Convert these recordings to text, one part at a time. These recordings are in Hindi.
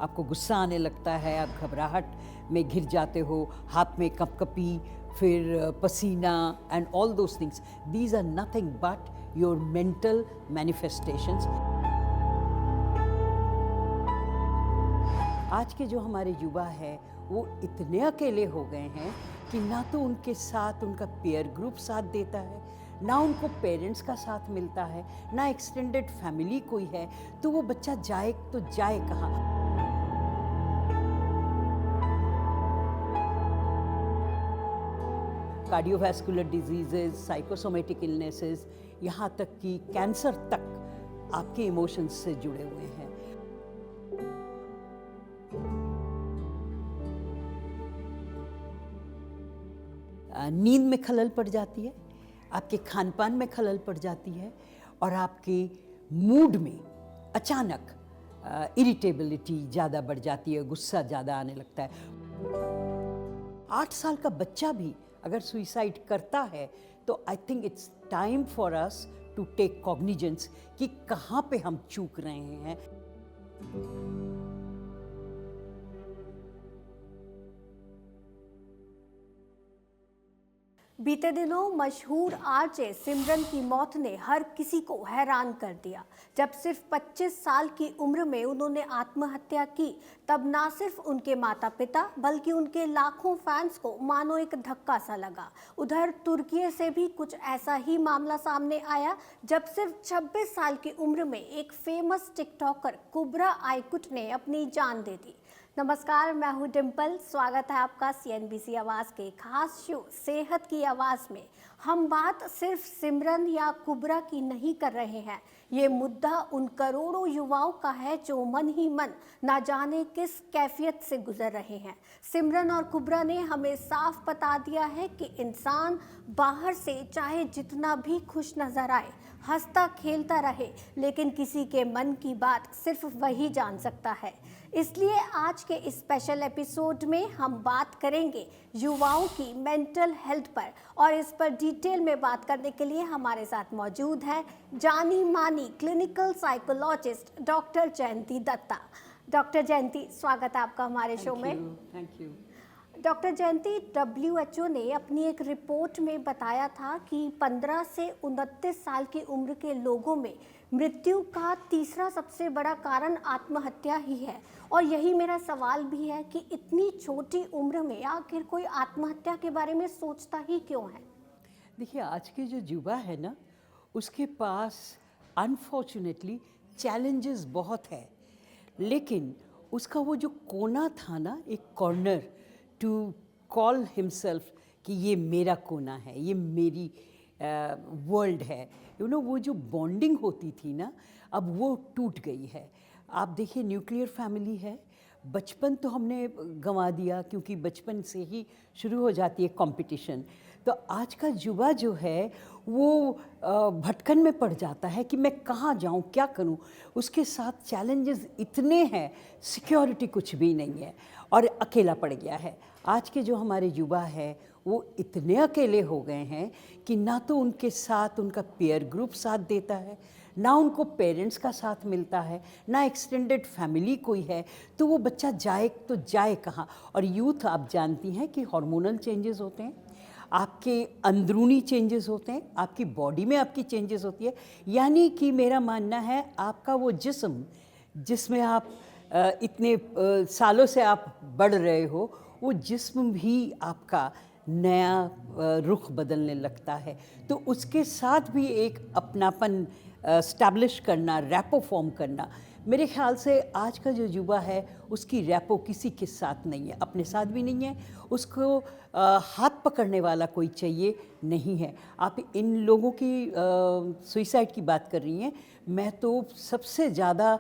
आपको गुस्सा आने लगता है, आप घबराहट में घिर जाते हो, हाथ में कँपकँपी, फिर पसीना and all those things, these are nothing but your mental manifestations. आज के जो हमारे युवा है वो इतने अकेले हो गए हैं कि ना तो उनके साथ उनका पेयर ग्रुप साथ देता है, ना उनको पेरेंट्स का साथ मिलता है, ना एक्सटेंडेड फैमिली कोई है, तो वो बच्चा जाए तो जाए कहाँ। कार्डियोवैस्कुलर डिजीजेज, साइकोसोमेटिक इलनेसेस, यहाँ तक कि कैंसर तक आपके इमोशंस से जुड़े हुए हैं। नींद में खलल पड़ जाती है, आपके खान पान में खलल पड़ जाती है और आपके मूड में अचानक इरिटेबिलिटी ज़्यादा बढ़ जाती है, गुस्सा ज़्यादा आने लगता है। 8 साल का बच्चा भी अगर सुइसाइड करता है तो I think it's time for us to take cognizance कि कहाँ पे हम चूक रहे हैं। बीते दिनों मशहूर आरजे सिमरन की मौत ने हर किसी को हैरान कर दिया। जब सिर्फ 25 साल की उम्र में उन्होंने आत्महत्या की, तब ना सिर्फ उनके माता पिता बल्कि उनके लाखों फैंस को मानो एक धक्का सा लगा। उधर तुर्की से भी कुछ ऐसा ही मामला सामने आया, जब सिर्फ 26 साल की उम्र में एक फेमस टिकटॉकर कुब्रा आइकुट ने अपनी जान दे दी। नमस्कार, मैं हूँ डिम्पल। स्वागत है आपका CNBC आवाज़ के खास शो सेहत की आवाज़ में। हम बात सिर्फ सिमरन या कुब्रा की नहीं कर रहे हैं। ये मुद्दा उन करोड़ों युवाओं का है जो मन ही मन ना जाने किस कैफियत से गुजर रहे हैं। सिमरन और कुब्रा ने हमें साफ बता दिया है कि इंसान बाहर से चाहे जितना भी खुश नजर आए, हंसता खेलता रहे, लेकिन किसी के मन की बात सिर्फ वही जान सकता है। इसलिए आज के इस स्पेशल एपिसोड में हम बात करेंगे युवाओं की मेंटल हेल्थ पर, और इस पर डिटेल में बात करने के लिए हमारे साथ मौजूद है जानी मानी क्लिनिकल साइकोलॉजिस्ट डॉक्टर जयंती दत्ता। डॉक्टर जयंती, स्वागत है आपका हमारे शो में। Thank you. Doctor Jayanti, WHO ने अपनी एक रिपोर्ट में बताया था कि 15 से 29 साल की उम्र के लोगों में मृत्यु का तीसरा सबसे बड़ा कारण आत्महत्या ही है। और यही मेरा सवाल भी है कि इतनी छोटी उम्र में आखिर कोई आत्महत्या के बारे में सोचता ही क्यों है? देखिए, आज के जो युवा है ना, उसके पास अनफॉर्चुनेटली चैलेंजेस बहुत है, लेकिन उसका वो जो कोना था ना, एक कॉर्नर टू कॉल हिमसेल्फ कि ये मेरा कोना है, ये मेरी वर्ल्ड है, वो जो बॉन्डिंग होती थी ना, अब वो टूट गई है। आप देखिए, न्यूक्लियर फैमिली है, बचपन तो हमने गंवा दिया क्योंकि बचपन से ही शुरू हो जाती है कंपटीशन। तो आज का युवा जो है वो भटकन में पड़ जाता है कि मैं कहाँ जाऊँ, क्या करूँ। उसके साथ चैलेंजेस इतने हैं, सिक्योरिटी कुछ भी नहीं है और अकेला पड़ गया है। आज के जो हमारे युवा है वो इतने अकेले हो गए हैं कि ना तो उनके साथ उनका पेयर ग्रुप साथ देता है, ना उनको पेरेंट्स का साथ मिलता है, ना एक्सटेंडेड फैमिली कोई है, तो वो बच्चा जाए तो जाए कहाँ। और यूथ, आप जानती हैं कि हार्मोनल चेंजेस होते हैं, आपके अंदरूनी चेंजेस होते हैं, आपकी बॉडी में आपकी चेंजेस होती है। यानी कि मेरा मानना है आपका वो जिस्म जिसमें आप इतने सालों से आप बढ़ रहे हो, वो जिस्म भी आपका नया रुख बदलने लगता है। तो उसके साथ भी एक अपनापन स्टैब्लिश करना, रैपो फॉर्म करना, मेरे ख्याल से आज का जो युवा है उसकी रैपो किसी के साथ नहीं है, अपने साथ भी नहीं है, उसको हाथ पकड़ने वाला कोई चाहिए नहीं है। आप इन लोगों की सुइसाइड की बात कर रही हैं, मैं तो सबसे ज़्यादा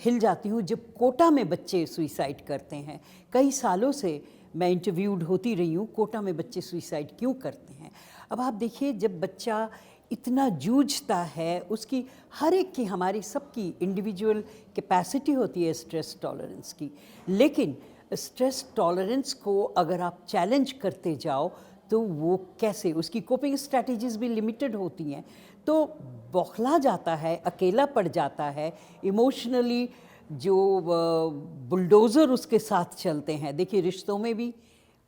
हिल जाती हूँ जब कोटा में बच्चे सुइसाइड करते हैं। कई सालों से मैं इंटरव्यूड होती रही हूँ, कोटा में बच्चे सुइसाइड क्यों करते हैं। अब आप देखिए, जब बच्चा इतना जूझता है, उसकी हर एक की, हमारी सबकी इंडिविजुअल कैपेसिटी होती है स्ट्रेस टॉलरेंस की, लेकिन स्ट्रेस टॉलरेंस को अगर आप चैलेंज करते जाओ तो वो कैसे, उसकी कोपिंग स्ट्रैटेजीज़ भी लिमिटेड होती हैं, तो बौखला जाता है, अकेला पड़ जाता है, इमोशनली जो बुलडोज़र उसके साथ चलते हैं। देखिए रिश्तों में भी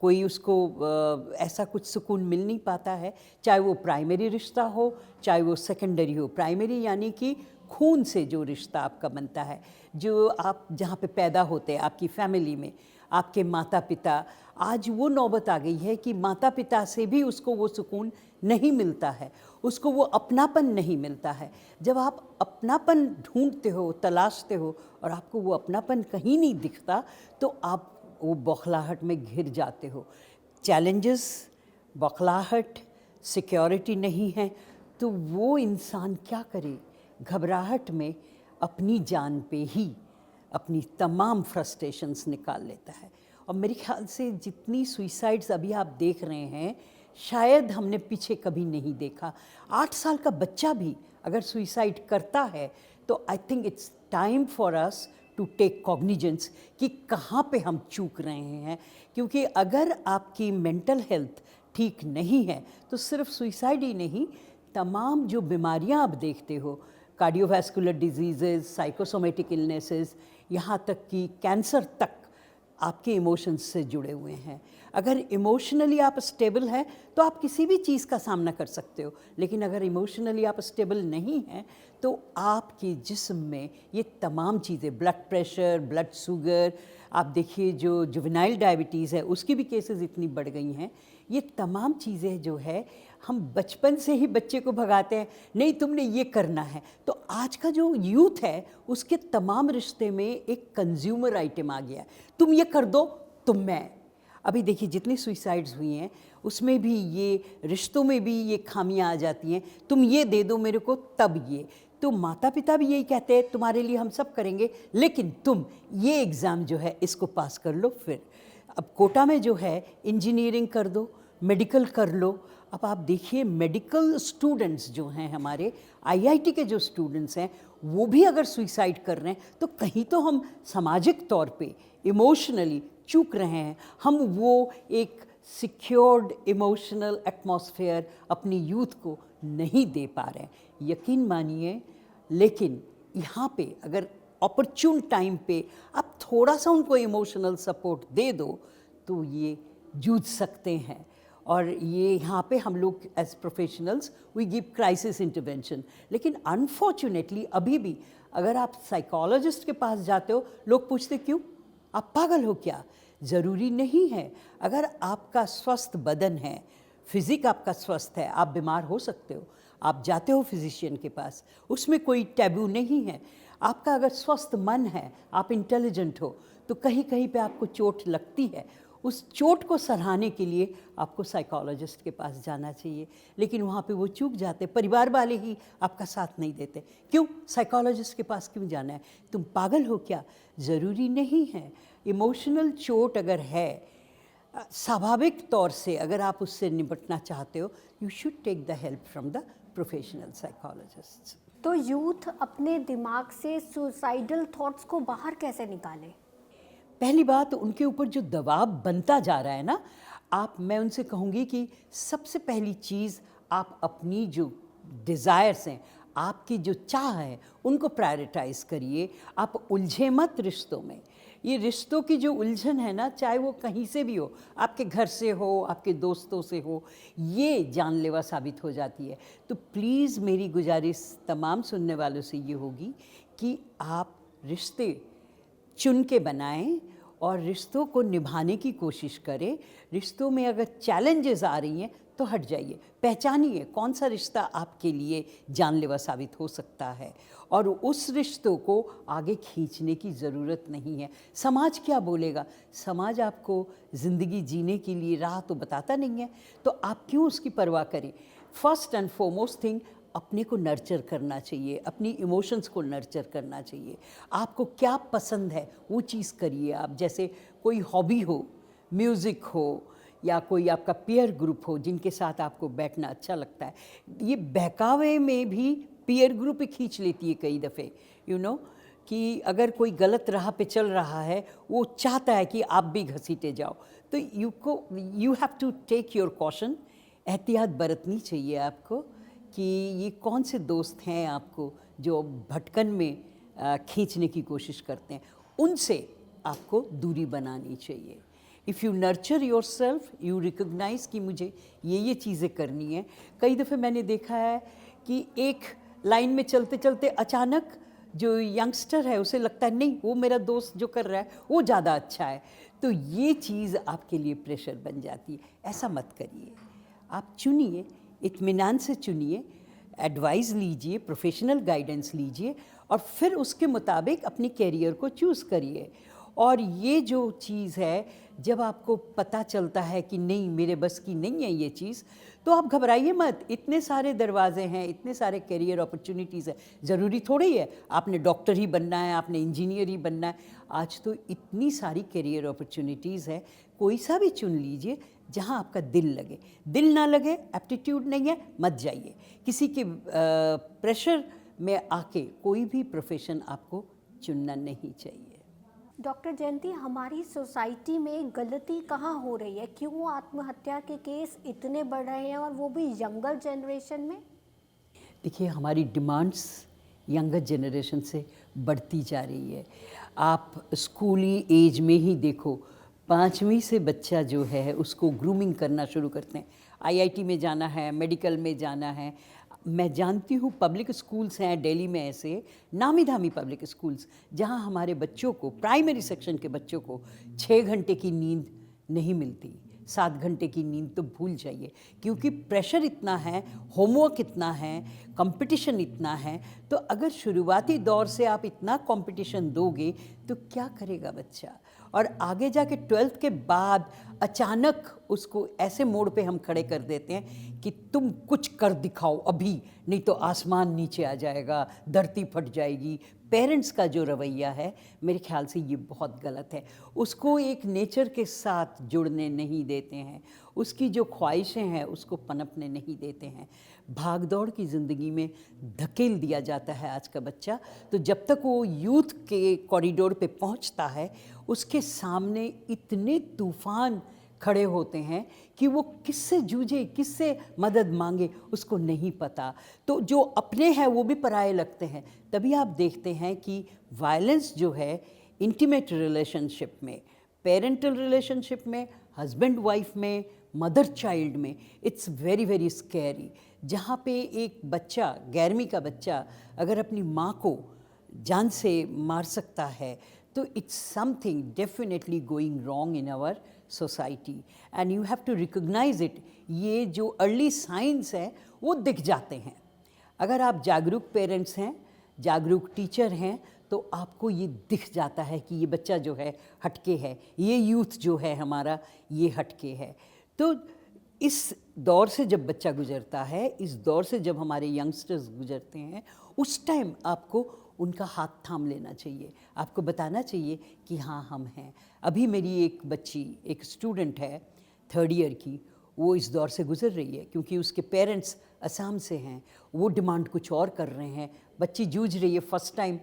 कोई उसको ऐसा कुछ सुकून मिल नहीं पाता है, चाहे वो प्राइमरी रिश्ता हो, चाहे वो सेकेंडरी हो। प्राइमरी यानी कि खून से जो रिश्ता आपका बनता है, जो आप जहाँ पे पैदा होते हैं, आपकी फैमिली में, आपके माता पिता। आज वो नौबत आ गई है कि माता पिता से भी उसको वो सुकून नहीं मिलता है, उसको वो अपनापन नहीं मिलता है। जब आप अपनापन ढूंढते हो, तलाशते हो और आपको वो अपनापन कहीं नहीं दिखता, तो आप वो बौखलाहट में घिर जाते हो। चैलेंजेस, बौखलाहट, सिक्योरिटी नहीं है, तो वो इंसान क्या करे? घबराहट में अपनी जान पे ही अपनी तमाम फ्रस्ट्रेशंस निकाल लेता है। और मेरे ख्याल से जितनी सुइसाइड्स अभी आप देख रहे हैं, शायद हमने पीछे कभी नहीं देखा। 8 साल का बच्चा भी अगर सुइसाइड करता है, तो I think it's time for us to take cognizance कि कहाँ पे हम चूक रहे हैं। क्योंकि अगर आपकी मेंटल हेल्थ ठीक नहीं है, तो सिर्फ सुइसाइड ही नहीं, तमाम जो बीमारियां आप देखते हो, कार्डियोवैस्कुलर डिजीज़ेज़, साइकोसोमेटिक इलनेसेस, यहाँ तक कि कैंसर तक आपके इमोशंस से जुड़े हुए हैं। अगर इमोशनली आप स्टेबल हैं, तो आप किसी भी चीज़ का सामना कर सकते हो। लेकिन अगर इमोशनली आप स्टेबल नहीं हैं, तो आपके जिस्म में ये तमाम चीज़ें, ब्लड प्रेशर, ब्लड शुगर, आप देखिए जो जुवेनाइल डायबिटीज़ है, उसकी भी केसेस इतनी बढ़ गई हैं। ये तमाम चीज़ें जो है, हम बचपन से ही बच्चे को भगाते हैं, नहीं तुमने ये करना है। तो आज का जो यूथ है, उसके तमाम रिश्ते में एक कंज्यूमर आइटम आ गया है, तुम ये कर दो तो मैं। अभी देखिए जितनी सुइसाइड्स हुई हैं, उसमें भी ये रिश्तों में भी ये खामियां आ जाती हैं, तुम ये दे दो मेरे को तब ये। तो माता पिता भी यही कहते हैं, तुम्हारे लिए हम सब करेंगे, लेकिन तुम ये एग्ज़ाम जो है इसको पास कर लो। फिर अब कोटा में जो है इंजीनियरिंग कर दो, मेडिकल कर लो। अब आप देखिए मेडिकल स्टूडेंट्स जो हैं हमारे, आईआईटी के जो स्टूडेंट्स हैं, वो भी अगर सुइसाइड कर रहे हैं, तो कहीं तो हम सामाजिक तौर पे इमोशनली चूक रहे हैं। हम वो एक सिक्योर्ड इमोशनल एटमॉस्फेयर अपनी यूथ को नहीं दे पा रहे हैं, यकीन मानिए। लेकिन यहाँ पे अगर ऑपरच्यून टाइम पे आप थोड़ा सा उनको इमोशनल सपोर्ट दे दो, तो ये जूझ सकते हैं। और ये यहाँ पे हम लोग as professionals we give crisis intervention. लेकिन अनफॉर्चुनेटली अभी भी अगर आप साइकोलॉजिस्ट के पास जाते हो, लोग पूछते क्यों, आप पागल हो क्या? ज़रूरी नहीं है। अगर आपका स्वस्थ बदन है, फिज़िक आपका स्वस्थ है, आप बीमार हो सकते हो, आप जाते हो फिजिशियन के पास, उसमें कोई टैबू नहीं है। आपका अगर स्वस्थ मन है, आप इंटेलिजेंट हो, तो कहीं कहीं पे आपको चोट लगती है, उस चोट को सराहने के लिए आपको साइकोलॉजिस्ट के पास जाना चाहिए। लेकिन वहाँ पे वो चूक जाते, परिवार वाले ही आपका साथ नहीं देते। क्यों साइकोलॉजिस्ट के पास क्यों जाना है? तुम पागल हो क्या? ज़रूरी नहीं है। इमोशनल चोट अगर है, स्वाभाविक तौर से अगर आप उससे निपटना चाहते हो, you should take the help from the professional psychologist. तो यूथ अपने दिमाग से सुसाइडल थॉट्स को बाहर कैसे निकाले? पहली बात, उनके ऊपर जो दबाव बनता जा रहा है ना, मैं उनसे कहूँगी कि सबसे पहली चीज़, आप अपनी जो डिज़ायर्स हैं, आपकी जो चाह है, उनको प्रायोरिटाइज़ करिए। आप उलझे मत रिश्तों में। ये रिश्तों की जो उलझन है ना, चाहे वो कहीं से भी हो, आपके घर से हो, आपके दोस्तों से हो, ये जानलेवा साबित हो जाती है। तो प्लीज़ मेरी गुजारिश तमाम सुनने वालों से ये होगी कि आप रिश्ते चुन के बनाएं और रिश्तों को निभाने की कोशिश करें। रिश्तों में अगर चैलेंजेस आ रही हैं, तो हट जाइए, पहचानिए कौन सा रिश्ता आपके लिए जानलेवा साबित हो सकता है, और उस रिश्तों को आगे खींचने की ज़रूरत नहीं है। समाज क्या बोलेगा? समाज आपको ज़िंदगी जीने के लिए राह तो बताता नहीं है, तो आप क्यों उसकी परवाह करें? फर्स्ट एंड फॉरमोस्ट थिंग, अपने को नर्चर करना चाहिए, अपनी इमोशंस को नर्चर करना चाहिए। आपको क्या पसंद है वो चीज़ करिए। आप जैसे कोई हॉबी हो, म्यूज़िक हो, या कोई आपका पीयर ग्रुप हो जिनके साथ आपको बैठना अच्छा लगता है। ये बहकावे में भी पीयर ग्रुप ही खींच लेती है कई दफ़े, यू नो, कि अगर कोई गलत राह पे चल रहा है, वो चाहता है कि आप भी घसीटे जाओ। तो you have to take your caution. एहतियात बरतनी चाहिए आपको कि ये कौन से दोस्त हैं आपको जो भटकन में खींचने की कोशिश करते हैं, उनसे आपको दूरी बनानी चाहिए। If you nurture your self, you recognise कि मुझे ये चीज़ें करनी है। कई दफ़े मैंने देखा है कि एक लाइन में चलते चलते अचानक जो यंगस्टर है उसे लगता है नहीं, वो मेरा दोस्त जो कर रहा है वो ज़्यादा अच्छा है, तो ये चीज़ आपके लिए प्रेशर बन जाती है। ऐसा मत करिए, आप चुनिए, इत्मीनान से चुनिए, एडवाइस लीजिए, प्रोफेशनल गाइडेंस लीजिए और फिर उसके मुताबिक अपनी कैरियर को चूज़ करिए। और ये जो चीज़ है, जब आपको पता चलता है कि नहीं मेरे बस की नहीं है ये चीज़, तो आप घबराइए मत। इतने सारे दरवाजे हैं, इतने सारे कैरियर अपॉर्चुनिटीज़ है। ज़रूरी थोड़ी है आपने डॉक्टर ही बनना है, आपने इंजीनियर ही बनना है। आज तो इतनी सारी कैरियर अपॉर्चुनिटीज़ है, कोई सा भी चुन लीजिए जहाँ आपका दिल लगे। दिल ना लगे, एप्टीट्यूड नहीं है, मत जाइए। किसी के प्रेशर में आके कोई भी प्रोफेशन आपको चुनना नहीं चाहिए। डॉक्टर जयंती, हमारी सोसाइटी में गलती कहाँ हो रही है? क्यों आत्महत्या के केस इतने बढ़ रहे हैं और वो भी यंगर जनरेशन में? देखिए, हमारी डिमांड्स यंगर जनरेशन से बढ़ती जा रही है। आप स्कूली एज में ही देखो, 5वीं से बच्चा जो है उसको ग्रूमिंग करना शुरू करते हैं। आईआईटी में जाना है, मेडिकल में जाना है। मैं जानती हूँ पब्लिक स्कूल्स हैं दिल्ली में, ऐसे नामी धामी पब्लिक स्कूल्स, जहाँ हमारे बच्चों को, प्राइमरी सेक्शन के बच्चों को 6 घंटे की नींद नहीं मिलती। 7 घंटे की नींद तो भूल जाइए, क्योंकि प्रेशर इतना है, होमवर्क इतना है, कंपटीशन इतना है। तो अगर शुरुआती दौर से आप इतना कंपटीशन दोगे तो क्या करेगा बच्चा? और आगे जाके 12th के बाद अचानक उसको ऐसे मोड़ पे हम खड़े कर देते हैं कि तुम कुछ कर दिखाओ अभी, नहीं तो आसमान नीचे आ जाएगा, धरती फट जाएगी। पेरेंट्स का जो रवैया है, मेरे ख्याल से ये बहुत गलत है। उसको एक नेचर के साथ जुड़ने नहीं देते हैं, उसकी जो ख्वाहिशें हैं उसको पनपने नहीं देते हैं। भाग दौड़ की ज़िंदगी में धकेल दिया जाता है आज का बच्चा। तो जब तक वो यूथ के कॉरिडोर पे पहुंचता है, उसके सामने इतने तूफ़ान खड़े होते हैं कि वो किससे जूझे, किससे मदद मांगे, उसको नहीं पता। तो जो अपने हैं वो भी पराये लगते हैं। तभी आप देखते हैं कि वायलेंस जो है इंटीमेट रिलेशनशिप में, पेरेंटल रिलेशनशिप में, हस्बैंड वाइफ में, मदर चाइल्ड में, इट्स वेरी वेरी स्कैरी। जहाँ पे एक बच्चा, 11वीं का बच्चा अगर अपनी माँ को जान से मार सकता है, तो it's something definitely going wrong in our society and you have to recognise it. ये जो अर्ली साइंस हैं वो दिख जाते हैं। अगर आप जागरूक पेरेंट्स हैं, जागरूक टीचर हैं, तो आपको ये दिख जाता है कि ये बच्चा जो है हटके है, ये यूथ जो है हमारा ये हटके है। तो इस दौर से जब बच्चा गुजरता है, इस दौर से जब हमारे यंगस्टर्स गुजरते हैं, उस टाइम आपको उनका हाथ थाम लेना चाहिए। आपको बताना चाहिए कि हाँ हम हैं। अभी मेरी एक बच्ची, एक स्टूडेंट है 3rd ईयर की, वो इस दौर से गुजर रही है क्योंकि उसके पेरेंट्स असम से हैं, वो डिमांड कुछ और कर रहे हैं। बच्ची जूझ रही है, फर्स्ट टाइम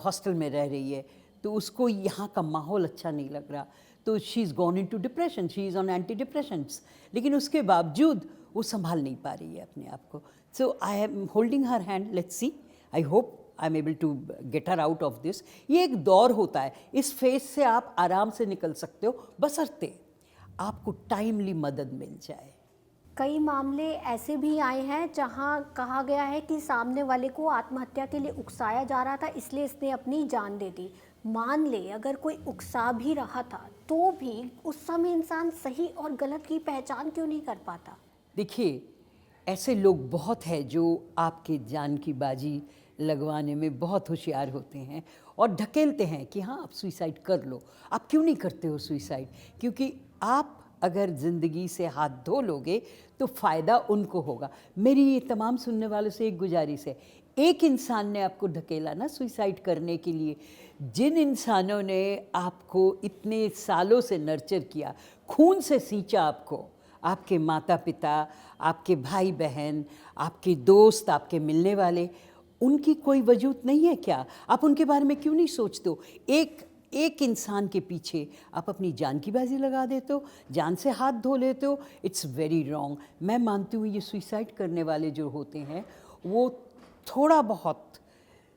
हॉस्टल में रह रही है, तो उसको यहाँ का माहौल अच्छा नहीं लग रहा, तो she is gone into depression, she is on anti depressions. लेकिन उसके बावजूद वो संभाल नहीं पा रही है अपने आप को। So I am holding her hand, let's see, I hope I am able to get her out of this. ये एक दौर होता है, इस फेज से आप आराम से निकल सकते हो, बशर्ते आपको टाइमली मदद मिल जाए। कई मामले ऐसे भी आए हैं जहां कहा गया है कि सामने वाले को आत्महत्या के लिए उकसाया जा रहा था, इसलिए इसने अपनी जान दे दी। मान ले अगर कोई उकसा भी रहा था, तो भी उस समय इंसान सही और गलत की पहचान क्यों नहीं कर पाता? देखिए, ऐसे लोग बहुत हैं जो आपके जान की बाजी लगवाने में बहुत होशियार होते हैं और ढकेलते हैं कि हाँ आप सुइसाइड कर लो। आप क्यों नहीं करते हो सुइसाइड? क्योंकि आप अगर ज़िंदगी से हाथ धो लोगे तो फ़ायदा उनको होगा। मेरी ये तमाम सुनने वालों से एक गुजारिश है, एक इंसान ने आपको ढकेला ना सुइसाइड करने के लिए, जिन इंसानों ने आपको इतने सालों से नर्चर किया, खून से सींचा आपको, आपके माता पिता, आपके भाई बहन, आपके दोस्त, आपके मिलने वाले, उनकी कोई वजूद नहीं है क्या? आप उनके बारे में क्यों नहीं सोचते हो? एक इंसान के पीछे आप अपनी जान की बाजी लगा देते हो, जान से हाथ धो लेते हो। It's very wrong. मैं मानती हूँ ये सुइसाइड करने वाले जो होते हैं वो थोड़ा बहुत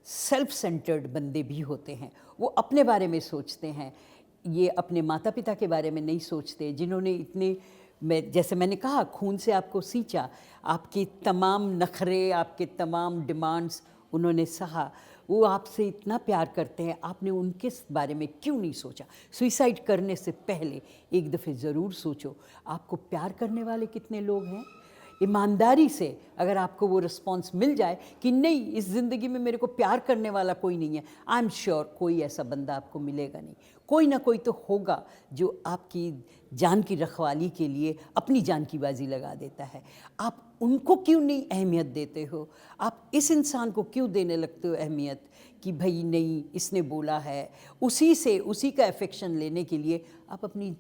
सेल्फ सेंटर्ड बंदे भी होते हैं। वो अपने बारे में सोचते हैं, ये अपने माता पिता के बारे में नहीं सोचते, जिन्होंने इतने जैसे मैंने कहा खून से आपको सींचा, आपके तमाम नखरे, आपके तमाम डिमांड्स उन्होंने सहा, वो आपसे इतना प्यार करते हैं, आपने उनके बारे में क्यों नहीं सोचा? सुइसाइड करने से पहले एक दफ़े ज़रूर सोचो, आपको प्यार करने वाले कितने लोग हैं। ईमानदारी से अगर आपको वो रिस्पॉन्स मिल जाए कि नहीं, इस ज़िंदगी में मेरे को प्यार करने वाला कोई नहीं है, आई एम श्योर कोई ऐसा बंदा आपको मिलेगा नहीं। कोई ना कोई तो होगा जो आपकी जान की रखवाली के लिए अपनी जान की बाजी लगा देता है। आप उनको क्यों नहीं अहमियत देते हो? आप इस इंसान को क्यों देने लगते हो अहमियत कि भाई नहीं, इसने बोला है, उसी का अफेक्शन लेने के लिए आप अपनी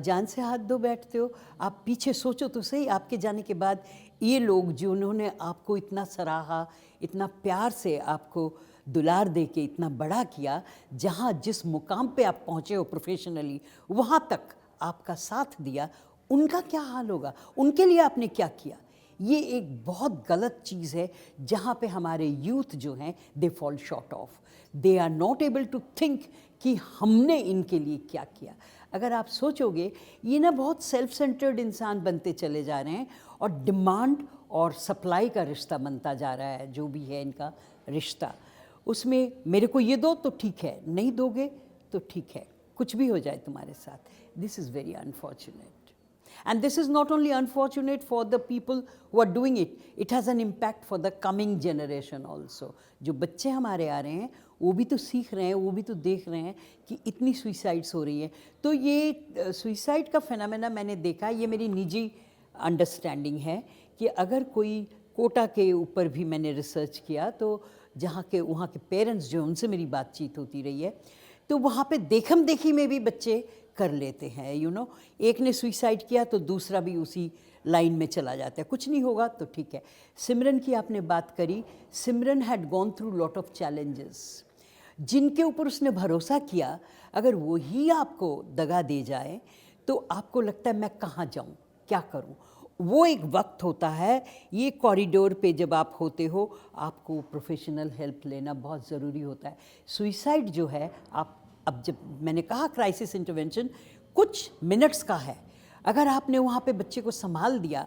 जान से हाथ धो बैठते हो? आप पीछे सोचो तो सही, आपके जाने के बाद ये लोग जो उन्होंने आपको इतना सराहा, इतना प्यार से आपको दुलार दे के इतना बड़ा किया, जहाँ जिस मुकाम पे आप पहुँचे हो प्रोफेशनली, वहाँ तक आपका साथ दिया, उनका क्या हाल होगा? उनके लिए आपने क्या किया? ये एक बहुत गलत चीज़ है जहाँ पे हमारे यूथ जो हैं they fall short of, they are not able to think कि हमने इनके लिए क्या किया। अगर आप सोचोगे, ये ना बहुत सेल्फ सेंटर्ड इंसान बनते चले जा रहे हैं और डिमांड और सप्लाई का रिश्ता बनता जा रहा है, जो भी है इनका रिश्ता, उसमें मेरे को ये दो तो ठीक है, नहीं दोगे तो ठीक है, कुछ भी हो जाए तुम्हारे साथ। This is very unfortunate, and this is not only unfortunate for the people who are doing it, it has an impact for the coming generation also। जो बच्चे हमारे आ रहे हैं वो भी तो सीख रहे हैं, वो भी तो देख रहे हैं कि इतनी सुइसाइड्स हो रही हैं। तो ये सुइसाइड का फेनोमेना मैंने देखा, ये मेरी निजी अंडरस्टैंडिंग है कि अगर कोई कोटा के ऊपर भी मैंने रिसर्च किया, तो जहाँ के वहाँ के पेरेंट्स जो, उनसे मेरी बातचीत होती रही है, तो वहाँ पे देखम देखी में भी बच्चे कर लेते हैं। यू नो, एक ने सुइसाइड किया तो दूसरा भी उसी लाइन में चला जाता है, कुछ नहीं होगा तो ठीक है। सिमरन की आपने बात करी, Simran had gone through lot of challenges, जिनके ऊपर उसने भरोसा किया, अगर वो ही आपको दगा दे जाए तो आपको लगता है मैं कहाँ जाऊँ, क्या करूँ? वो एक वक्त होता है, ये कॉरिडोर पे जब आप होते हो, आपको प्रोफेशनल हेल्प लेना बहुत ज़रूरी होता है। सुइसाइड जो है, आप अब जब मैंने कहा क्राइसिस इंटरवेंशन कुछ मिनट्स का है, अगर आपने वहाँ पे बच्चे को संभाल दिया,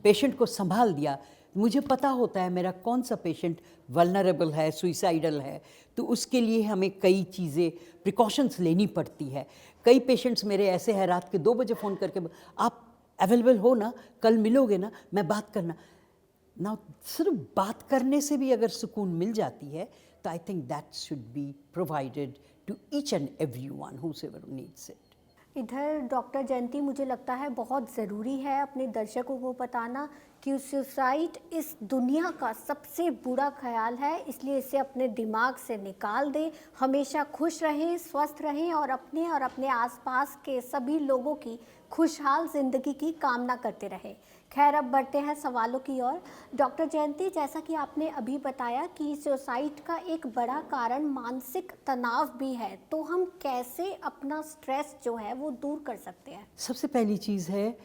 पेशेंट को संभाल दिया, मुझे पता होता है मेरा कौन सा पेशेंट वल्नरेबल है, सुइसाइडल है, तो उसके लिए हमें कई चीज़ें प्रिकॉशंस लेनी पड़ती है। कई पेशेंट्स मेरे ऐसे हैं, रात के 2 बजे फ़ोन करके, आप अवेलेबल हो ना, कल मिलोगे ना, मैं बात करना ना। सिर्फ बात करने से भी अगर सुकून मिल जाती है तो I think that should be provided to each and everyone whoever needs it. इधर डॉक्टर जयंती, मुझे लगता है बहुत ज़रूरी है अपने दर्शकों को बताना कि सुसाइड इस दुनिया का सबसे बुरा ख्याल है, इसलिए इसे अपने दिमाग से निकाल दें। हमेशा खुश रहें, स्वस्थ रहें और अपने आसपास के सभी लोगों की खुशहाल ज़िंदगी की कामना करते रहें। खैर, अब बढ़ते हैं सवालों की ओर। डॉक्टर जयंती, जैसा कि आपने अभी बताया कि सुसाइड का एक बड़ा कारण मानसिक तनाव भी है, तो हम कैसे अपना स्ट्रेस जो है वो दूर कर सकते हैं? सबसे पहली चीज़ है,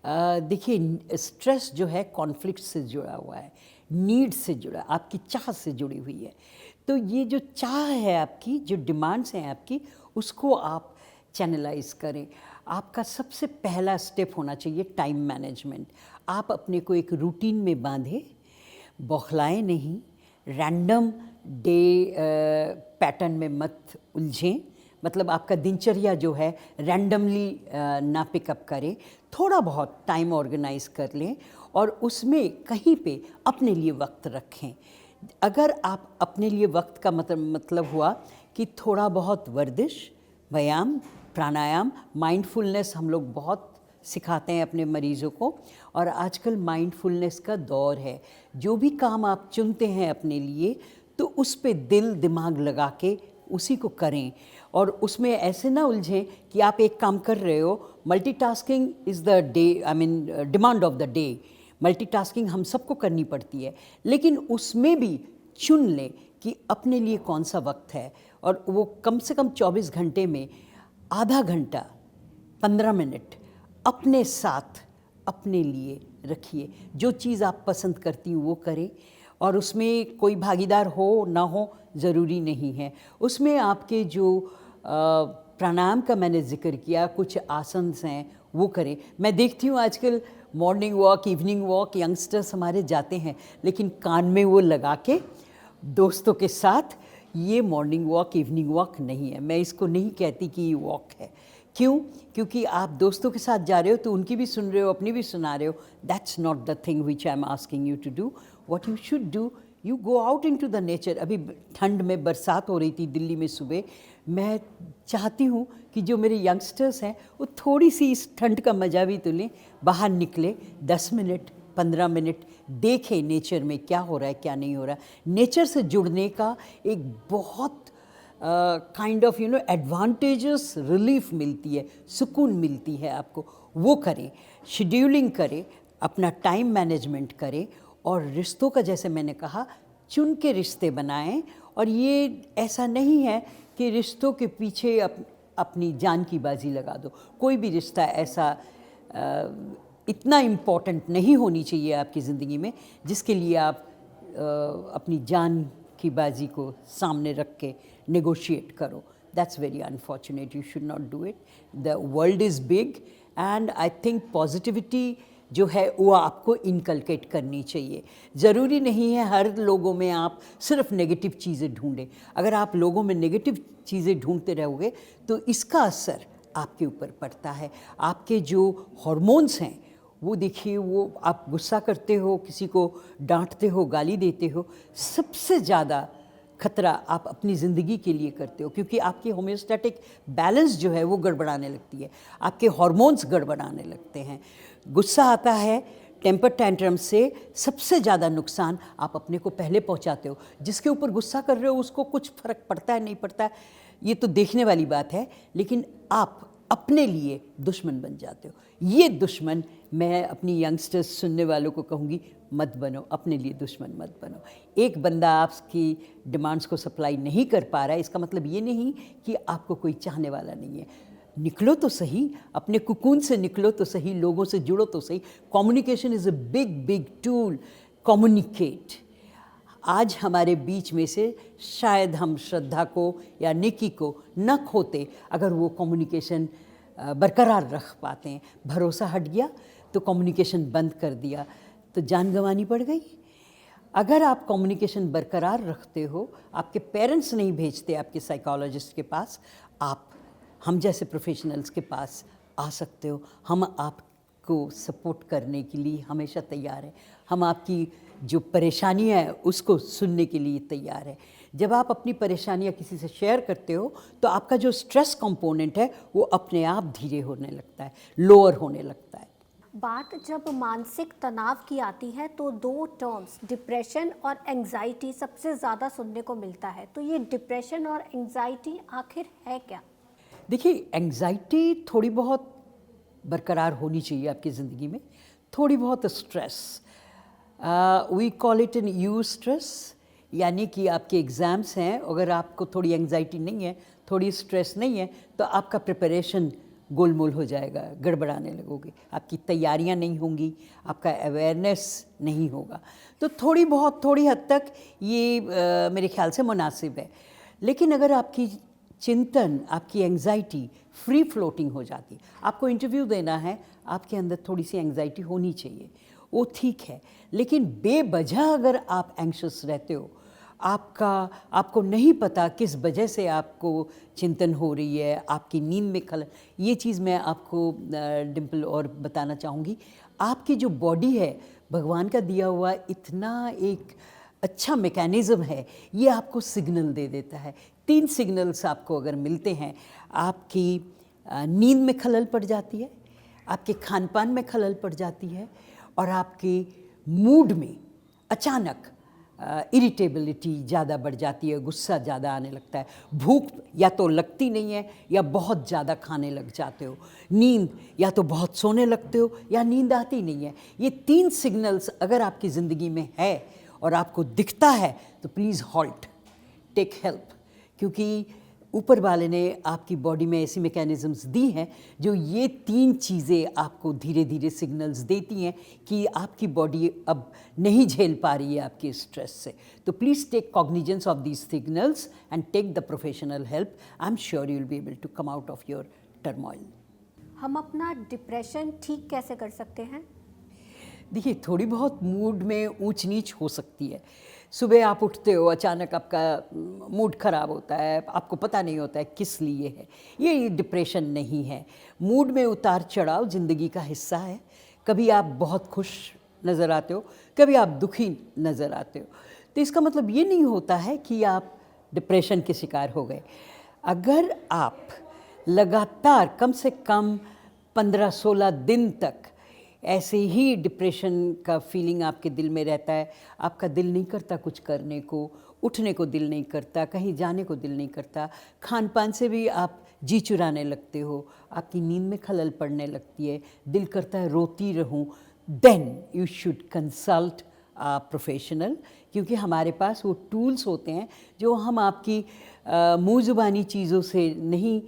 देखिए, स्ट्रेस जो है कॉन्फ्लिक्ट से जुड़ा हुआ है, नीड से जुड़ा, आपकी चाह से जुड़ी हुई है। तो ये जो चाह है आपकी, जो डिमांड्स हैं आपकी, उसको आप चैनलाइज करें। आपका सबसे पहला स्टेप होना चाहिए टाइम मैनेजमेंट। आप अपने को एक रूटीन में बांधें, बौखलाएं नहीं, रैंडम डे पैटर्न में मत उलझें, मतलब आपका दिनचर्या जो है रैंडमली ना पिकअप करें। थोड़ा बहुत टाइम ऑर्गेनाइज कर लें और उसमें कहीं पे अपने लिए वक्त रखें। अगर आप अपने लिए वक्त का मतलब हुआ कि थोड़ा बहुत वर्जिश, व्यायाम, प्राणायाम, माइंडफुलनेस हम लोग बहुत सिखाते हैं अपने मरीज़ों को, और आजकल माइंडफुलनेस का दौर है। जो भी काम आप चुनते हैं अपने लिए, तो उस पे दिल दिमाग लगा के उसी को करें, और उसमें ऐसे ना उलझें कि आप एक काम कर रहे हो। Multitasking is the demand of the day. Multitasking हम सबको करनी पड़ती है, लेकिन उसमें भी चुन लें कि अपने लिए कौन सा वक्त है, और वो कम से कम 24 घंटे में आधा घंटा 15 मिनट अपने साथ अपने लिए रखिए। जो चीज़ आप पसंद करती हैं वो करें, और उसमें कोई भागीदार हो ना हो ज़रूरी नहीं है। उसमें आपके जो प्राणायाम का मैंने ज़िक्र किया, कुछ आसन्स हैं वो करें। मैं देखती हूँ आजकल morning walk, evening walk youngsters हमारे जाते हैं, लेकिन कान में वो लगा के दोस्तों के साथ, ये मॉर्निंग वॉक इवनिंग वॉक नहीं है। मैं इसको नहीं कहती कि ये वॉक है। क्यों? क्योंकि आप दोस्तों के साथ जा रहे हो तो उनकी भी सुन रहे हो, अपनी भी सुना रहे हो। That's not the thing which I am asking you to do. What you should do, you go out into the nature. अभी ठंड में बरसात हो रही थी दिल्ली में सुबह। मैं चाहती हूँ कि जो मेरे यंगस्टर्स हैं वो थोड़ी सी इस ठंड का मज़ा भी तो लें, बाहर निकले, 10 मिनट 15 मिनट देखें नेचर में क्या हो रहा है क्या नहीं हो रहा है। नेचर से जुड़ने का एक बहुत काइंड ऑफ एडवांटेजेस रिलीफ मिलती है, सुकून मिलती है आपको। वो करें, शेड्यूलिंग करें, अपना टाइम मैनेजमेंट करें, और रिश्तों का जैसे मैंने कहा चुन के रिश्ते बनाएं। और ये ऐसा नहीं है कि रिश्तों के पीछे अपनी जान की बाजी लगा दो। कोई भी रिश्ता ऐसा इतना इम्पोर्टेंट नहीं होनी चाहिए आपकी ज़िंदगी में जिसके लिए आप अपनी जान की बाजी को सामने रख के नेगोशिएट करो। That's very unfortunate, you should not do it. The world is big and I think positivity जो है वो आपको इनकलकेट करनी चाहिए। ज़रूरी नहीं है हर लोगों में आप सिर्फ नेगेटिव चीज़ें ढूंढें। अगर आप लोगों में नेगेटिव चीज़ें ढूंढते रहोगे तो इसका असर आपके ऊपर पड़ता है। आपके जो हार्मोन्स हैं वो देखिए, वो आप गुस्सा करते हो, किसी को डांटते हो, गाली देते हो, सबसे ज़्यादा खतरा आप अपनी ज़िंदगी के लिए करते हो, क्योंकि आपकी होम्योस्टैटिक बैलेंस जो है वो गड़बड़ाने लगती है, आपके हार्मोन्स गड़बड़ाने लगते हैं। गुस्सा आता है, टेम्पर टैंट्रम से सबसे ज़्यादा नुकसान आप अपने को पहले पहुंचाते हो। जिसके ऊपर गुस्सा कर रहे हो उसको कुछ फ़र्क पड़ता है नहीं पड़ता है, ये तो देखने वाली बात है, लेकिन आप अपने लिए दुश्मन बन जाते हो। ये दुश्मन मैं अपनी यंगस्टर्स सुनने वालों को कहूँगी, मत बनो, अपने लिए दुश्मन मत बनो। एक बंदा आपकी डिमांड्स को सप्लाई नहीं कर पा रहा है, इसका मतलब ये नहीं कि आपको कोई चाहने वाला नहीं है। निकलो तो सही, अपने कुकून से निकलो तो सही, लोगों से जुड़ो तो सही। Communication is a big tool. Communicate. आज हमारे बीच में से शायद हम श्रद्धा को या नेकी को न खोते अगर वो कम्युनिकेशन बरकरार रख पाते हैं। भरोसा हट गया तो कम्युनिकेशन बंद कर दिया तो जान गंवानी पड़ गई। अगर आप कम्युनिकेशन बरकरार रखते हो, आपके पेरेंट्स नहीं भेजते आपके साइकोलॉजिस्ट के पास, आप हम जैसे प्रोफेशनल्स के पास आ सकते हो। हम आपको सपोर्ट करने के लिए हमेशा तैयार हैं। हम आपकी जो परेशानियाँ हैं उसको सुनने के लिए तैयार है। जब आप अपनी परेशानियाँ किसी से शेयर करते हो तो आपका जो स्ट्रेस कंपोनेंट है वो अपने आप धीरे होने लगता है, लोअर होने लगता है। बात जब मानसिक तनाव की आती है तो दो टर्म्स डिप्रेशन और एंजाइटी सबसे ज़्यादा सुनने को मिलता है। तो ये डिप्रेशन और एंजाइटी आखिर है क्या? देखिए, एंजाइटी थोड़ी बहुत बरकरार होनी चाहिए आपकी ज़िंदगी में, थोड़ी बहुत stress, we call it an eustress, यानी कि आपके एग्ज़ाम्स हैं, अगर आपको थोड़ी एंजाइटी नहीं है, थोड़ी स्ट्रेस नहीं है, तो आपका प्रिपरेशन गोलमोल हो जाएगा, गड़बड़ाने लगोगे, आपकी तैयारियां नहीं होंगी, आपका अवेयरनेस नहीं होगा। तो थोड़ी बहुत, थोड़ी हद तक ये मेरे ख्याल से मुनासिब है। लेकिन अगर आपकी चिंतन, आपकी एंजाइटी फ्री फ्लोटिंग हो जाती, आपको इंटरव्यू देना है, आपके अंदर थोड़ी सी एंजाइटी होनी चाहिए, वो ठीक है। लेकिन बेवजह अगर आप एंग्शियस रहते हो, आपको नहीं पता किस वजह से आपको चिंतन हो रही है, आपकी नींद में खलल, ये चीज़ मैं आपको डिम्पल और बताना चाहूँगी। आपकी जो बॉडी है, भगवान का दिया हुआ इतना एक अच्छा मैकेनिज़्म है, ये आपको सिग्नल दे देता है। 3 सिग्नल्स आपको अगर मिलते हैं, आपकी नींद में खलल पड़ जाती है, आपके खान पान में खलल पड़ जाती है, और आपके मूड में अचानक इरिटेबिलिटी ज़्यादा बढ़ जाती है, गुस्सा ज़्यादा आने लगता है, भूख या तो लगती नहीं है या बहुत ज़्यादा खाने लग जाते हो, नींद या तो बहुत सोने लगते हो या नींद आती नहीं है। ये 3 सिग्नल्स अगर आपकी ज़िंदगी में है और आपको दिखता है तो प्लीज़ हॉल्ट, टेक हेल्प, क्योंकि ऊपर वाले ने आपकी बॉडी में ऐसी मैकेनिज़म्स दी हैं जो ये 3 चीज़ें आपको धीरे धीरे सिग्नल्स देती हैं कि आपकी बॉडी अब नहीं झेल पा रही है आपके स्ट्रेस से। तो please take cognizance of these signals and take the professional help. I am sure you will be able to come out of your turmoil. हम अपना डिप्रेशन ठीक कैसे कर सकते हैं? देखिए, थोड़ी बहुत मूड में ऊंच नीच हो सकती है। सुबह आप उठते हो, अचानक आपका मूड ख़राब होता है, आपको पता नहीं होता है किस लिए है। ये डिप्रेशन नहीं है। मूड में उतार चढ़ाव ज़िंदगी का हिस्सा है। कभी आप बहुत खुश नज़र आते हो, कभी आप दुखी नज़र आते हो। तो इसका मतलब ये नहीं होता है कि आप डिप्रेशन के शिकार हो गए। अगर आप लगातार कम से कम 15-16 दिन तक ऐसे ही डिप्रेशन का फीलिंग आपके दिल में रहता है, आपका दिल नहीं करता कुछ करने को, उठने को दिल नहीं करता, कहीं जाने को दिल नहीं करता, खान पान से भी आप जी चुराने लगते हो, आपकी नींद में खलल पड़ने लगती है, दिल करता है रोती रहूं, then you should consult a professional. क्योंकि हमारे पास वो टूल्स होते हैं जो हम आपकी मुँह ज़ुबानी चीज़ों से नहीं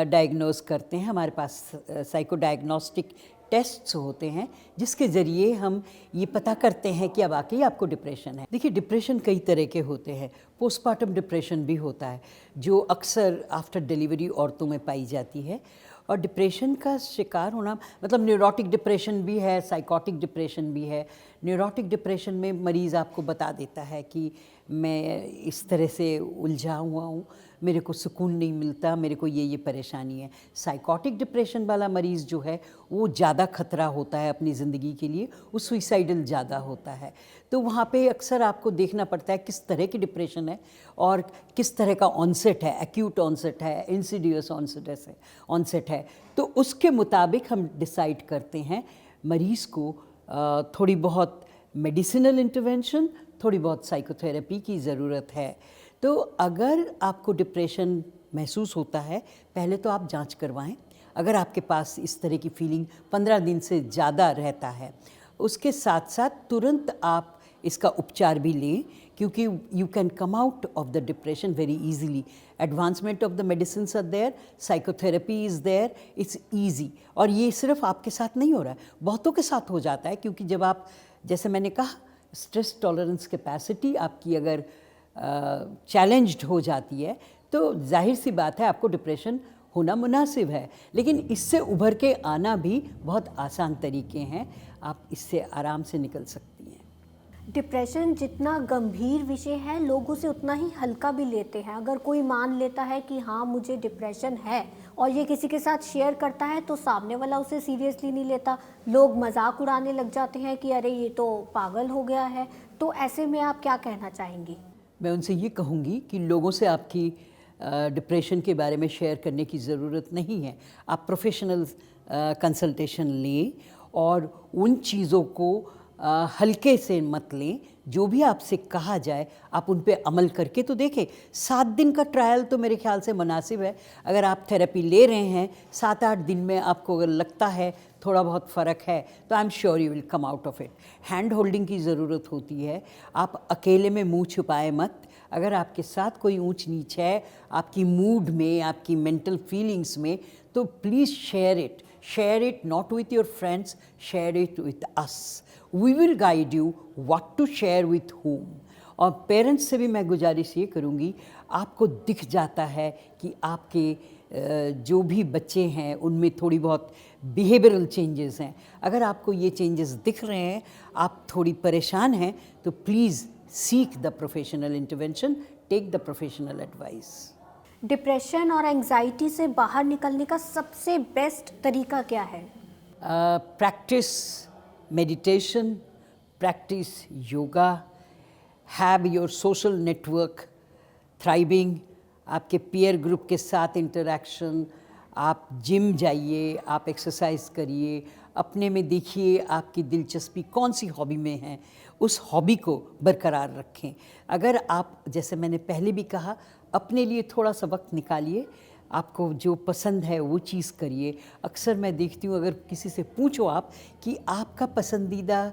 डायग्नोज करते हैं। हमारे पास साइको डायग्नोस्टिक टेस्ट्स होते हैं जिसके ज़रिए हम ये पता करते हैं कि अब वाकई आपको डिप्रेशन है। देखिए, डिप्रेशन कई तरह के होते हैं। पोस्टपार्टम डिप्रेशन भी होता है जो अक्सर आफ्टर डिलीवरी औरतों में पाई जाती है। और डिप्रेशन का शिकार होना मतलब न्यूरोटिक डिप्रेशन भी है, साइकोटिक डिप्रेशन भी है। न्यूरोटिक डिप्रेशन में मरीज़ आपको बता देता है कि मैं इस तरह से उलझा हुआ हूँ, मेरे को सुकून नहीं मिलता, मेरे को ये परेशानी है। साइकोटिक डिप्रेशन वाला मरीज़ जो है वो ज़्यादा खतरा होता है अपनी ज़िंदगी के लिए, वो सुइसाइडल ज़्यादा होता है। तो वहाँ पे अक्सर आपको देखना पड़ता है किस तरह की डिप्रेशन है और किस तरह का ऑनसेट है, एक्यूट ऑनसेट है, इंसिडियस ऑनसेट है। तो उसके मुताबिक हम डिसाइड करते हैं मरीज़ को थोड़ी बहुत मेडिसिनल इंटरवेंशन, थोड़ी बहुत साइकोथेरेपी की ज़रूरत है। तो अगर आपको डिप्रेशन महसूस होता है, पहले तो आप जांच करवाएं। अगर आपके पास इस तरह की फीलिंग 15 दिन से ज़्यादा रहता है, उसके साथ साथ तुरंत आप इसका उपचार भी लें, क्योंकि you can come out of the depression very easily. Advancement of the medicines are there, psychotherapy is there, it's easy. और ये सिर्फ आपके साथ नहीं हो रहा है, बहुतों के साथ हो जाता है। क्योंकि जब आप, जैसे मैंने कहा, स्ट्रेस टॉलरेंस कैपेसिटी आपकी अगर चैलेंज्ड हो जाती है तो जाहिर सी बात है आपको डिप्रेशन होना मुनासिब है। लेकिन इससे उभर के आना भी बहुत आसान तरीके हैं, आप इससे आराम से निकल सकती हैं। डिप्रेशन जितना गंभीर विषय है, लोग उसे उतना ही हल्का भी लेते हैं। अगर कोई मान लेता है कि हाँ मुझे डिप्रेशन है और ये किसी के साथ शेयर करता है तो सामने वाला उसे सीरियसली नहीं लेता, लोग मजाक उड़ाने लग जाते हैं कि अरे ये तो पागल हो गया है। तो ऐसे में आप क्या कहना चाहेंगी? मैं उनसे ये कहूँगी कि लोगों से आपकी डिप्रेशन के बारे में शेयर करने की ज़रूरत नहीं है। आप प्रोफेशनल कंसल्टेशन लें और उन चीज़ों को हल्के से मत लें। जो भी आपसे कहा जाए आप उन पे अमल करके तो देखें। 7 दिन का ट्रायल तो मेरे ख्याल से मुनासिब है। अगर आप थेरेपी ले रहे हैं, 7-8 दिन में आपको अगर लगता है थोड़ा बहुत फ़र्क है, तो आई am sure you will come out of it. Hand holding की ज़रूरत होती है। आप अकेले में मुंह छुपाए मत। अगर आपके साथ कोई ऊंच नीच है आपकी मूड में, आपकी मेंटल फीलिंग्स में, तो please share it not with your friends, share it with us. We will guide you what to share with whom। और पेरेंट्स से भी मैं गुजारिश ये करूँगी, आपको दिख जाता है कि आपके जो भी बच्चे हैं उनमें थोड़ी बहुत बिहेवियरल चेंजेस हैं। अगर आपको ये चेंजेस दिख रहे हैं, आप थोड़ी परेशान हैं, तो please seek the professional intervention, take the professional advice. Depression और एंजाइटी से बाहर निकलने का सबसे बेस्ट तरीका क्या है? Practice meditation, practice yoga, have your social network thriving, आपके पीयर ग्रुप के साथ इंटरेक्शन, आप जिम जाइए, आप एक्सरसाइज करिए, अपने में देखिए आपकी दिलचस्पी कौन सी हॉबी में है, उस हॉबी को बरकरार रखें। अगर आप, जैसे मैंने पहले भी कहा, अपने लिए थोड़ा सा वक्त निकालिए, आपको जो पसंद है वो चीज़ करिए। अक्सर मैं देखती हूँ, अगर किसी से पूछो आप कि आपका पसंदीदा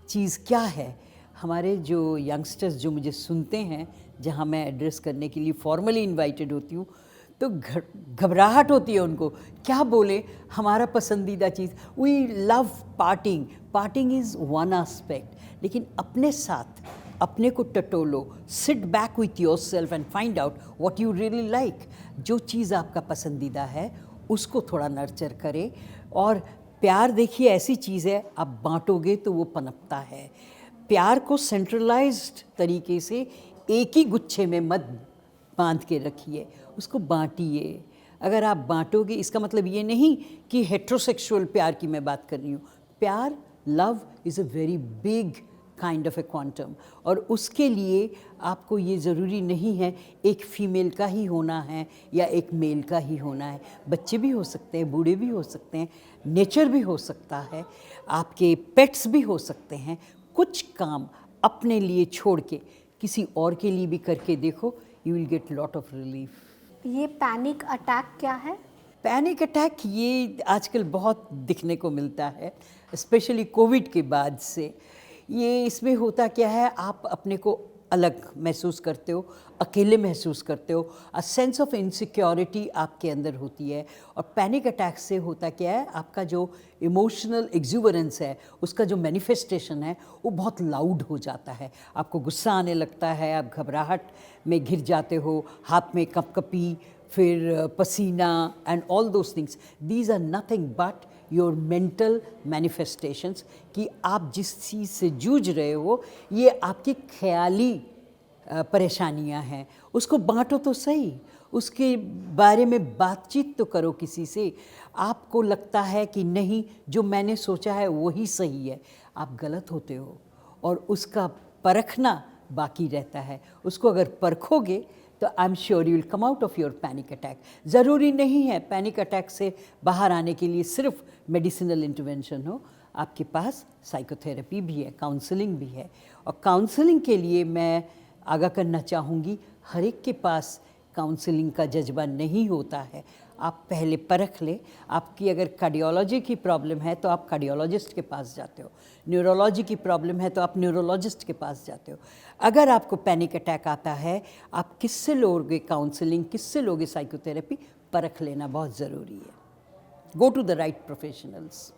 चीज़ क्या है, हमारे जो यंगस्टर्स जो मुझे सुनते हैं, जहाँ मैं एड्रेस करने के लिए फॉर्मली इनवाइटेड होती हूँ, तो घबराहट होती है उनको, क्या बोले हमारा पसंदीदा चीज़। We love parting, parting is one aspect, लेकिन अपने साथ अपने को टटोलो, sit back with your self and find out what you really like. जो चीज़ आपका पसंदीदा है उसको थोड़ा नर्चर करें। और प्यार देखिए ऐसी चीज़ है, आप बांटोगे तो वो पनपता है। प्यार को सेंट्रलाइज्ड तरीके से एक ही गुच्छे में मत बांध के रखिए, उसको बांटिए। अगर आप बांटोगे, इसका मतलब ये नहीं कि हेट्रोसेक्सुअल प्यार की मैं बात कर रही हूँ। प्यार, love is a very big kind of A quantum, और उसके लिए आपको ये ज़रूरी नहीं है एक फीमेल का ही होना है या एक मेल का ही होना है। बच्चे भी हो सकते हैं, बूढ़े भी हो सकते हैं, नेचर भी हो सकता है, आपके पेट्स भी हो सकते हैं। कुछ काम अपने लिए छोड़ के किसी और के लिए भी करके देखो, you will get lot of relief. ये पैनिक अटैक क्या है? पैनिक अटैक ये आजकल बहुत दिखने को मिलता है, स्पेशली कोविड के बाद से। ये इसमें होता क्या है, आप अपने को अलग महसूस करते हो, अकेले महसूस करते हो, अ सेंस ऑफ इनसिक्योरिटी आपके अंदर होती है। और पैनिक अटैक से होता क्या है, आपका जो इमोशनल एग्जूबरेंस है, उसका जो मैनिफेस्टेशन है वो बहुत लाउड हो जाता है। आपको गुस्सा आने लगता है, आप घबराहट में घिर जाते हो, हाथ में कपकपी, फिर पसीना and all those things. These are nothing but your mental manifestations कि आप जिस चीज़ से जूझ रहे हो ये आपकी ख्याली परेशानियां हैं। उसको बांटो तो सही, उसके बारे में बातचीत तो करो किसी से। आपको लगता है कि नहीं, जो मैंने सोचा है वही सही है, आप गलत होते हो, और उसका परखना बाकी रहता है। उसको अगर परखोगे तो आई am sure you will come out of your panic attack. ज़रूरी नहीं है पैनिक अटैक से बाहर आने के लिए सिर्फ मेडिसिनल इंटरवेंशन हो, आपके पास साइकोथेरेपी भी है, काउंसलिंग भी है। और काउंसलिंग के लिए मैं आगाह करना चाहूँगी, हर एक के पास काउंसलिंग का जज्बा नहीं होता है। आप पहले परख लें। आपकी अगर कार्डियोलॉजी की प्रॉब्लम है तो आप कार्डियोलॉजिस्ट के पास जाते हो, न्यूरोलॉजी की प्रॉब्लम है तो आप न्यूरोलॉजिस्ट के पास जाते हो। अगर आपको पैनिक अटैक आता है, आप किससे लोगे काउंसलिंग, किससे लोगे साइकोथेरेपी, परख लेना बहुत ज़रूरी है। Go to the right professionals.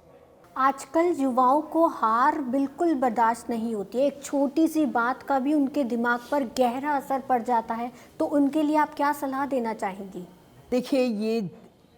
आजकल युवाओं को हार बिल्कुल बर्दाश्त नहीं होती है। एक छोटी सी बात का भी उनके दिमाग पर गहरा असर पड़ जाता है, तो उनके लिए आप क्या सलाह देना चाहेंगी? देखिए, ये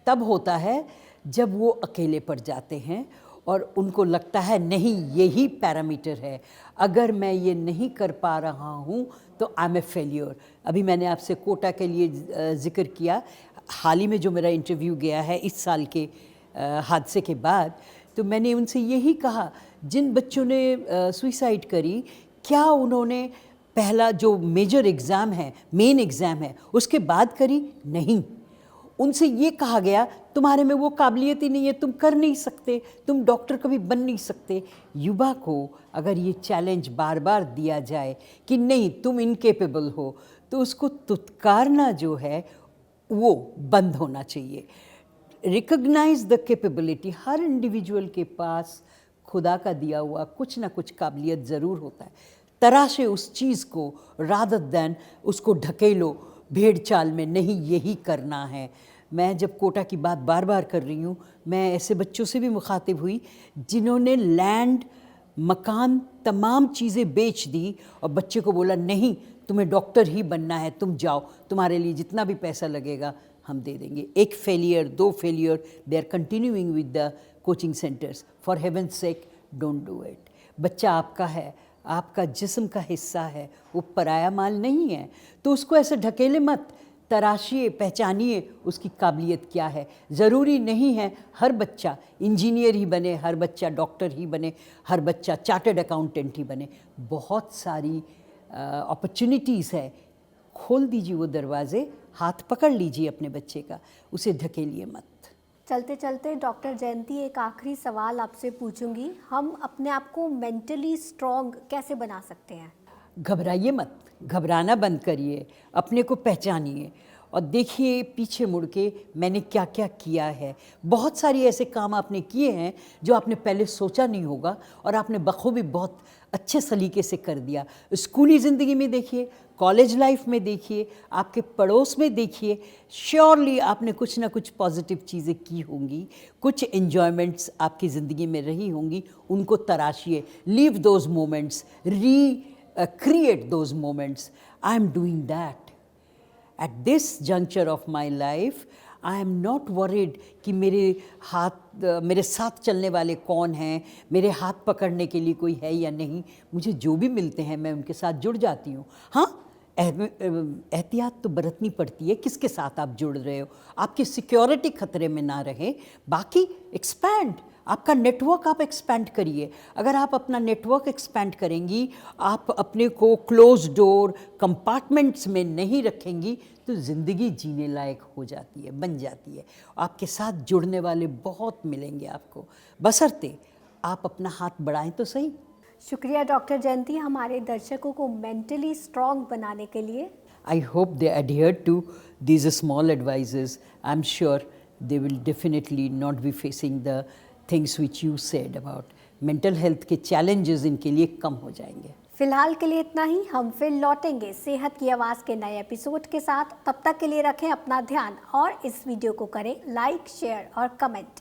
तब होता है जब वो अकेले पड़ जाते हैं और उनको लगता है नहीं यही पैरामीटर है, अगर मैं ये नहीं कर पा रहा हूँ तो आई एम ए फेलियर। अभी मैंने आपसे कोटा के लिए ज़िक्र किया, हाल ही में जो मेरा इंटरव्यू गया है इस साल के हादसे के बाद, तो मैंने उनसे यही कहा, जिन बच्चों ने सुइसाइड करी, क्या उन्होंने पहला जो मेजर एग्ज़ाम है, मेन एग्ज़ाम है, उसके बाद करी? नहीं। उनसे ये कहा गया तुम्हारे में वो काबिलियत ही नहीं है, तुम कर नहीं सकते, तुम डॉक्टर कभी बन नहीं सकते। युवा को अगर ये चैलेंज बार बार दिया जाए कि नहीं तुम इनकेपेबल हो, तो उसको तुत्कारना जो है वो बंद होना चाहिए। Recognise the capability. हर इंडिविजुअल के पास खुदा का दिया हुआ कुछ ना कुछ काबिलियत ज़रूर होता है। तराशे उस चीज़ को, रादर दैन उसको ढकेलो भेड़ चाल में, नहीं यही करना है। मैं जब कोटा की बात बार बार कर रही हूँ, मैं ऐसे बच्चों से भी मुखातिब हुई जिन्होंने लैंड, मकान, तमाम चीज़ें बेच दी और बच्चे को बोला नहीं तुम्हें डॉक्टर ही बनना है, तुम जाओ, तुम्हारे लिए जितना भी पैसा लगेगा हम दे देंगे। एक फेलियर, दो failure, they are continuing with the coaching centres. For heaven's sake don't do it. बच्चा आपका है, आपका जिस्म का हिस्सा है, वो पराया माल नहीं है, तो उसको ऐसे ढकेले मत। तराशिए, पहचानिए उसकी काबिलियत क्या है। ज़रूरी नहीं है हर बच्चा इंजीनियर ही बने, हर बच्चा डॉक्टर ही बने, हर बच्चा चार्टर्ड अकाउंटेंट ही बने। बहुत सारी अपॉर्चुनिटीज़ है, खोल दीजिए वो दरवाजे, हाथ पकड़ लीजिए अपने बच्चे का, उसे ढकेलिए मत। चलते चलते डॉक्टर जयंती, एक आखिरी सवाल आपसे पूछूंगी, हम अपने आप को मेंटली स्ट्रॉन्ग कैसे बना सकते हैं? घबराइए मत, घबराना बंद करिए, अपने को पहचानिए और देखिए पीछे मुड़ के मैंने क्या क्या किया है। बहुत सारी ऐसे काम आपने किए हैं जो आपने पहले सोचा नहीं होगा और आपने बखूबी बहुत अच्छे सलीके से कर दिया। स्कूली ज़िंदगी में देखिए कॉलेज लाइफ में देखिए, आपके पड़ोस में देखिए, श्योरली आपने कुछ ना कुछ पॉजिटिव चीज़ें की होंगी, कुछ एन्जॉयमेंट्स आपकी ज़िंदगी में रही होंगी, उनको तराशिए, live those moments, create those moments. I am doing that. At this juncture of my life, I am not worried कि मेरे साथ चलने वाले कौन हैं, मेरे हाथ पकड़ने के लिए कोई है या नहीं. मुझे जो भी मिलते हैं मैं उनके साथ जुड़ जाती हूँ. हाँ, एहतियात तो बरतनी पड़ती है किसके साथ आप जुड़ रहे हो, आपकी सिक्योरिटी खतरे में ना रहे. बाकी एक्सपैंड, आपका नेटवर्क आप एक्सपैंड करिए. अगर आप अपना नेटवर्क एक्सपैंड करेंगी, आप अपने को क्लोज डोर कंपार्टमेंट्स में नहीं रखेंगी, तो ज़िंदगी जीने लायक हो जाती है, बन जाती है. आपके साथ जुड़ने वाले बहुत मिलेंगे आपको, बशर्ते आप अपना हाथ बढ़ाएं तो सही. शुक्रिया डॉक्टर जयंती, हमारे दर्शकों को मेंटली स्ट्रांग बनाने के लिए. I hope they adhere to these small advices. I'm sure they will definitely not be facing the things which you said about mental health के challenges इनके लिए कम हो जाएंगे. फिलहाल के लिए इतना ही. हम फिर लौटेंगे सेहत की आवाज़ के नए एपिसोड के साथ. तब तक के लिए रखें अपना ध्यान और इस वीडियो को करें लाइक, शेयर और कमेंट.